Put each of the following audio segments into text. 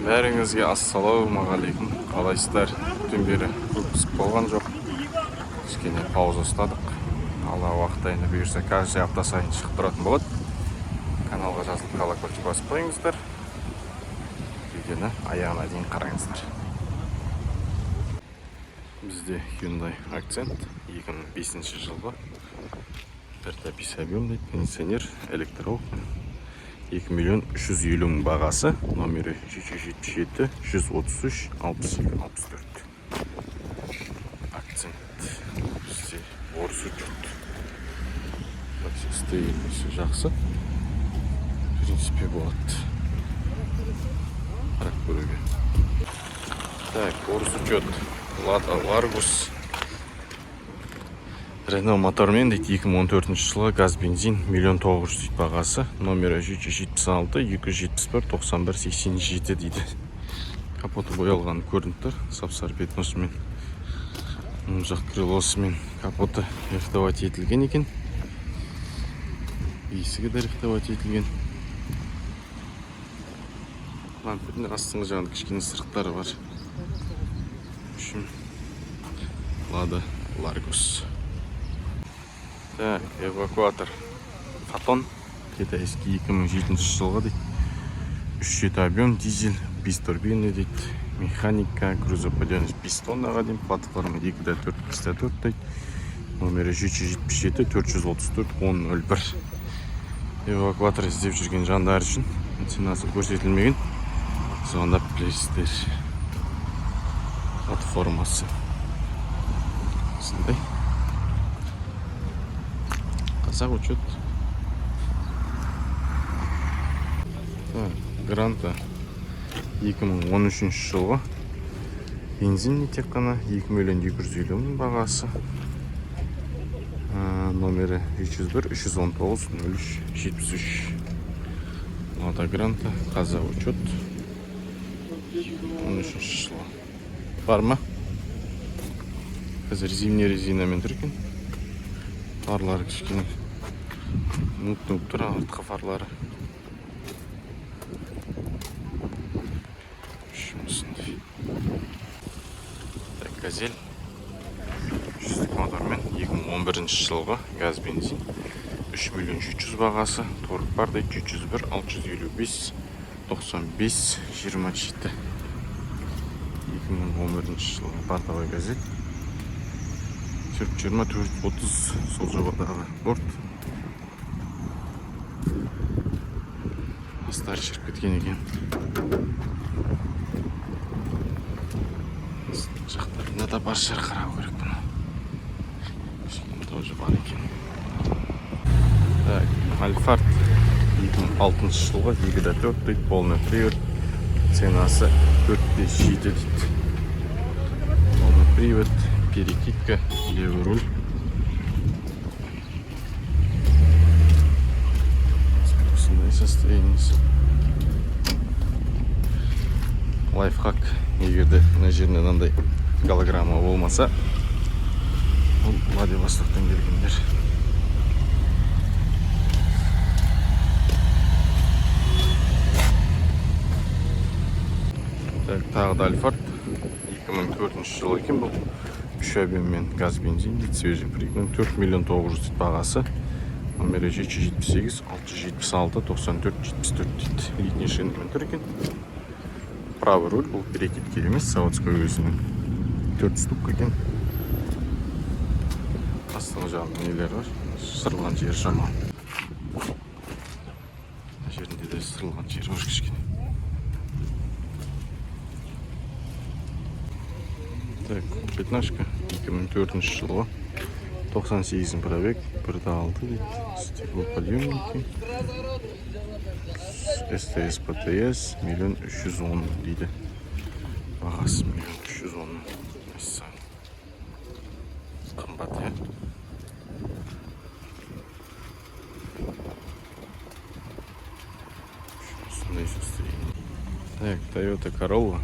Бәріңізге ассалаумағалейкум. Қалайсыздар? Түн бері выпуск болған жоқ. Кішкене пауза ұстадық. Алла уақыт айында бұйырса, каждый апта сайын шығып тұратын болады. Каналға жазылып колокольчик басып қойыңыздар. Видеоны аяғына дейін қараңыздар. Бізде Hyundai Accent 2005 жылғы. 1,5 объем дейді, кондиционер, электроук. 2.350.000 бағасы, номері 777 133 62 64. Акцент. Бізде орыс учет. Состояние жақсы. В принципе, болады. Қарап көруге. Так, орыс учет. Largus. Renault мотормен дейді, 2014 жылы газ бензин 1 900 дейді бағасы, номері 776 271 91 87 дейді. Капоты боялған көрініп тұр, сапсар бетносымен, жақ крылосымен капоты рихтовать етілген екен. Есігі де рихтовать етілген. Лампірдің астыңғы жағында кішкене сырықтары бар. Үшін Lada Largus. Так, эвакуатор Фотон, китайский 2007 жылғы дейді. 3,7 объем, дизель, 5 турбины дейді. Механика, грузоподъемность 5 тоннаға дейін, платформа 2,4 5,4 дейді. Номері 777 434 1001. Эвакуатор іздеп жүрген жандар үшін ценасы көрсетілмеген. Звондап білесіздер. Платформасы. Сындай. Қазақ учет. Гранта 2013 жылғы. Бензинный тек қана 2.250.000 бағасы. Номері 301 319 03 73. Lada Гранта, қазақ учет. 13 жылғы. Бар ма? Қазір зимний резинамен тұр екен. Фарлары кішкене нұп-нұп тұр, артқы фарлары. Жұмысындай. Так, Газель 100 мотормен 2011 жылғы газ бензин 3.300.000 бағасы, торық бар дейді, 301 655 95 27. 2011 жылғы бортовой Газель. 20-430 сол жоғардағы борт. Астары шіріп кеткен екен. Жақтарында да бар шыр қарау керек бұны. Кішкене тоже бар екен. Так, Альфард 2006 жылғы 2,4 дейді, полный привод. Ценасы 4,7 дейді. Полный привод. Перекидка, левый руль. Осындай состояние. Лайфхак. Егерде мына жерінде мынандай голограмма болмаса, ол Владивостоктан келгендер. Так, тағы да Альфард 2004 жылы екен бұл. 3 объеммен газ бензин дейді, свежий пригнан, 4.900.000 дейді бағасы. Номері 778 676 94 74 дейді. Летний шинамен тұр екен. Правый руль, бұл перекидки емес, заводской өзінің 4 штук екен. Астыңғы жағында нелер бар, сырылған жер жаман. Жерінде де сырылған жер бар кішкене. Так, пятнашка 2004 жылғы 98 пробег, 1,6 дейді, стеклоподъемники, СТС ПТС 1.310.000 дейді, бағасы 1.310.000. Қымбат, е? Сондай состояние. Так, Toyota Corolla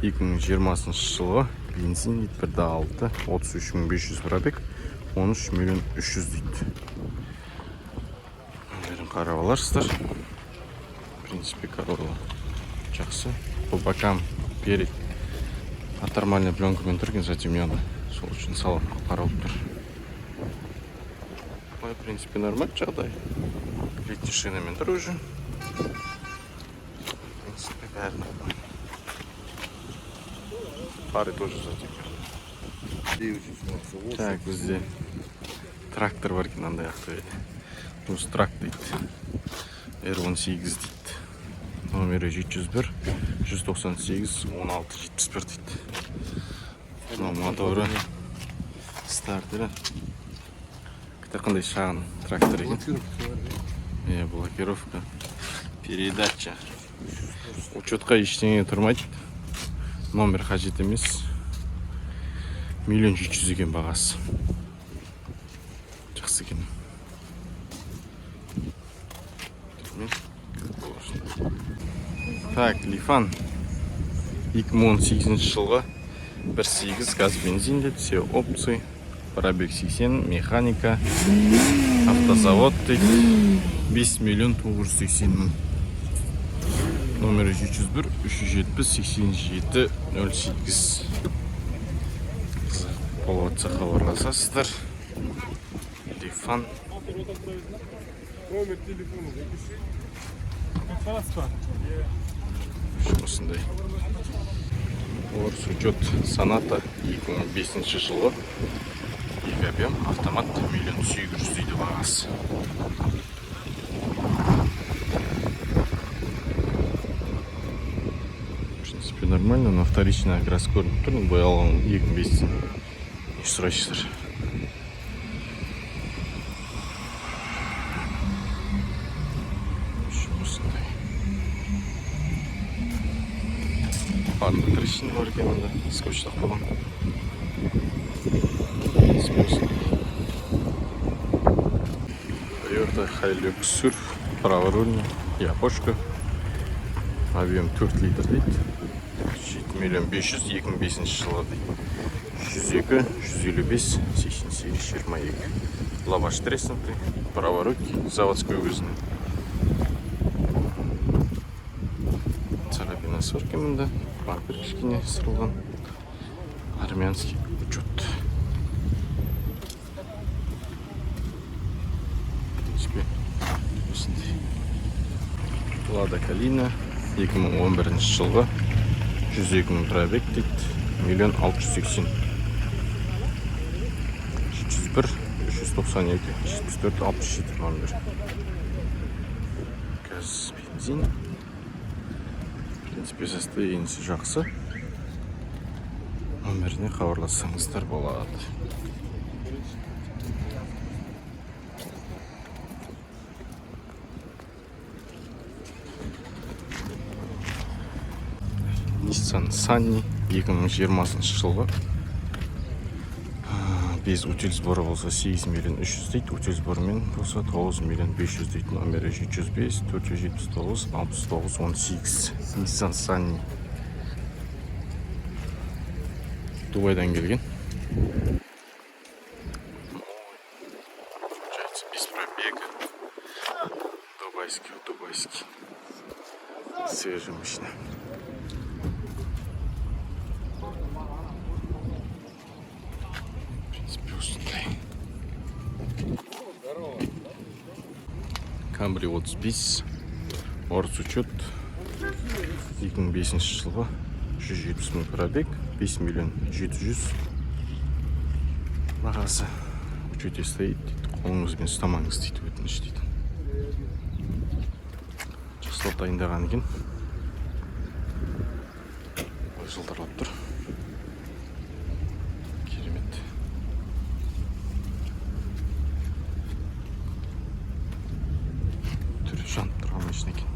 2020 жылғы бензин дейді, 1,6 33.500 пробег, 13.300.000 дейді. Қарап аларсыздар. В принципе, Corolla жақсы. По бокам перед нормальная пленкамен тұрген затемнено. Сол үшін салон қаралып тұр. В принципе, нормальный жағдай. Летний шинамен тұр уже. В принципе, бәрі нормально. Фары тоже затемнено. Так, бізде трактор бар екен, андай ақтөбеде. Осы трак дейді. R18 дейді. Номері 701 198 1671 дейді. Мынау моторы, стартері. Қандай шағын трактор екен. Блокировка, передача. Учетқа ештеңе тұрмайды. Номер қажет емес. 1 700 000 екен бағасы. Жақсы екен. Так, Лифан 2018 жылғы 1.8 газ бензинде, все опции, пробег 80, механика, автозавод дейді, 5 980 000. Номері 701 370 87 08. Болатса хабарласасыздар. Лифан. Номер телефона запиши. Осындай. Орыс учет Соната 2005 жылы. Екі объем, автомат 1 800 000 дейді бағасы. В принципе, нормально, но вторичная окрас көрініп тұр. Боялған 2005. Не сұрайсыздар. Парный трещина бар екен, онда скотч тақпаған. Toyota Hilux Surf, праворульный, япошка. Объем 4 литр дейді. 7 500 000 2005 жылы дейді. 102 155 88 22. Лаваш треснутый, праворульный, заводской өзінің. Царапина сорки мұнда. Бампер кішкене сырылған. Армянский учет. Лада Калина 2011 жылғы 102 000 пробег дейді. 1 680 000. 701 392 74 67 номер. Газ бензин. В принципе, состояниесі жақсы. Номеріне хабарлассаңыздар болады. Nissan Sunny 2020 жылғы. Без утиль сборы болса 8 300 000 дейді, утиль сборымен болса 9 500 000 дейді. Номері 705 479 69 18. Nissan Sunny. Дубайдан келген. Получается без пробега. Дубайский. Свежая машина. Камри 35, орыс учет 2005 жылғы 170 000 пробег, 5 700 000 бағасы. Учете стоит дейді, қолыңызбен ұстамаңыз дейді, өтініш дейді. Жақсылап дайындаған екен. Жылдарлап тұр. Керемет. Түрі жанып тұрған машина екен.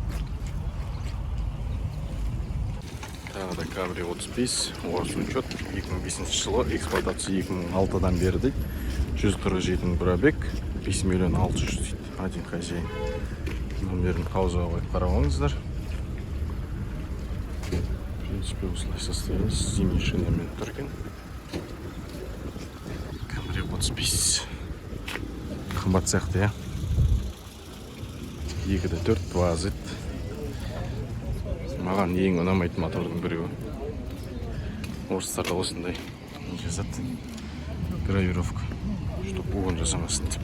Тағы да Камри 35, орыс учет 2005 жылы, эксплуатация 2006-дан бері дейді. 147 000 пробег, 5 600 000 дейді. Один хозяин. Номерін қаузаға қойып қарауыңыздар. В принципе, осылай состояние, зимний шинамен тұрген. Камри 35. Қымбат сияқты, я. 2-4 2Z. Маған ең ұнамайтын мотордың біреуі. Орыстарда осындай не жазады, гравировка, чтобы угон жасамасын деп.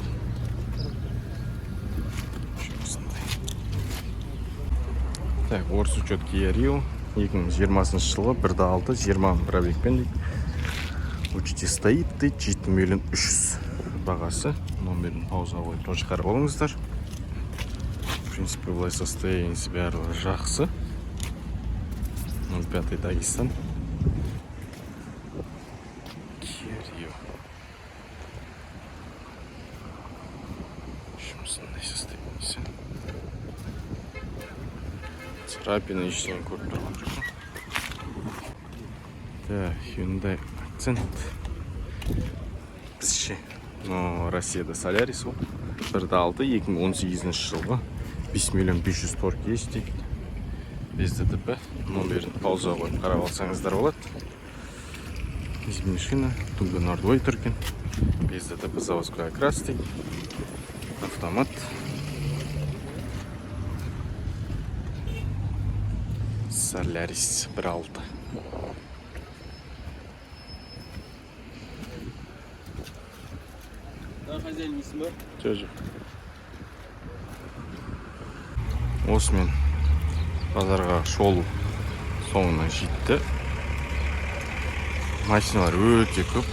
Так, орыс учет Kia Rio 2020 жылы 1.6 20 пробегпен дейді. Учете стоит дейді, 7 миллион 300 бағасы. Номерін пауза қойып тоже қарап алыңыздар. В принципе, былай состояниесі бәрі жақсы. 05 Дагестан. Kia Rio. Жұмысындай состояниесі. Царапина ештеңе көріп тұрған жоқ. Так, Hyundai Accent. Бізше, Россияда Солярис ол. 1.6 2018 жылғы 5 миллион 540 есть дейді. Без ДТП. Номерін пауза қойып қарап алсаңыздар болады. Измешина, Туга Нордвей тұрген. Без ДТП, заводской окрас дейді. Автомат. Солярис 1.6. Хозяин есімі? Тоже. Осымен базарға шолу соңына жетті. Машиналар өте көп.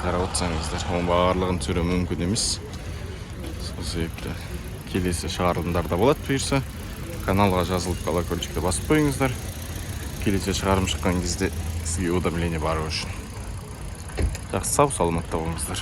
Қарап отырсаңыздар, оның барлығын түсіру мүмкін емес. Сол себепті келесі шығарылымдарда болады бұйырса. Каналға жазылып колокольчикті басып қойыңыздар. Келесі шығарым шыққан кезде сізге уведомление бару үшін. Жақсы, сау саламатта болыңыздар.